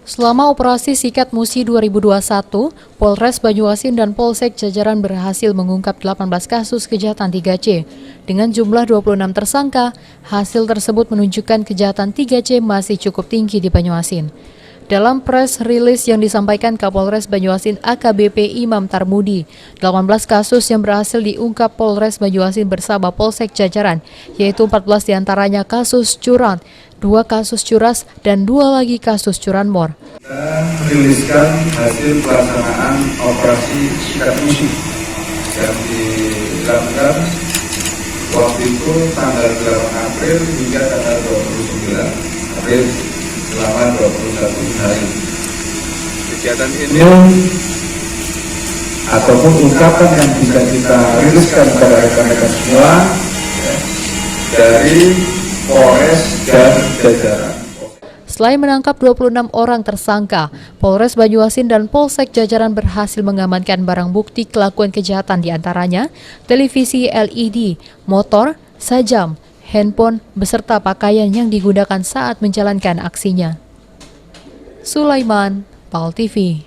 Selama operasi Sikat Musi 2021, Polres Banyuasin dan Polsek jajaran berhasil mengungkap 18 kasus kejahatan 3C. Dengan jumlah 26 tersangka, hasil tersebut menunjukkan kejahatan 3C masih cukup tinggi di Banyuasin. Dalam press release yang disampaikan Kapolres Banyuasin AKBP Imam Tarmudi, 18 kasus yang berhasil diungkap Polres Banyuasin bersama Polsek jajaran, yaitu 14 diantaranya kasus curanmor, 2 kasus curas, dan 2 lagi kasus curanmor. Dan meriliskan hasil pelaksanaan operasi Sikat Musi yang dilakukan waktu itu tanggal 8 April hingga tanggal 29 April selama 21 hari. Kegiatan ini ataupun ungkapan yang bisa kita riliskan kepada rekan-rekan semua ya, dari Polres dan jajaran. Selain menangkap 26 orang tersangka, Polres Banyuasin dan Polsek jajaran berhasil mengamankan barang bukti kelakuan kejahatan diantaranya televisi LED, motor, sajam, handphone, beserta pakaian yang digunakan saat menjalankan aksinya. Sulaiman, PAL TV.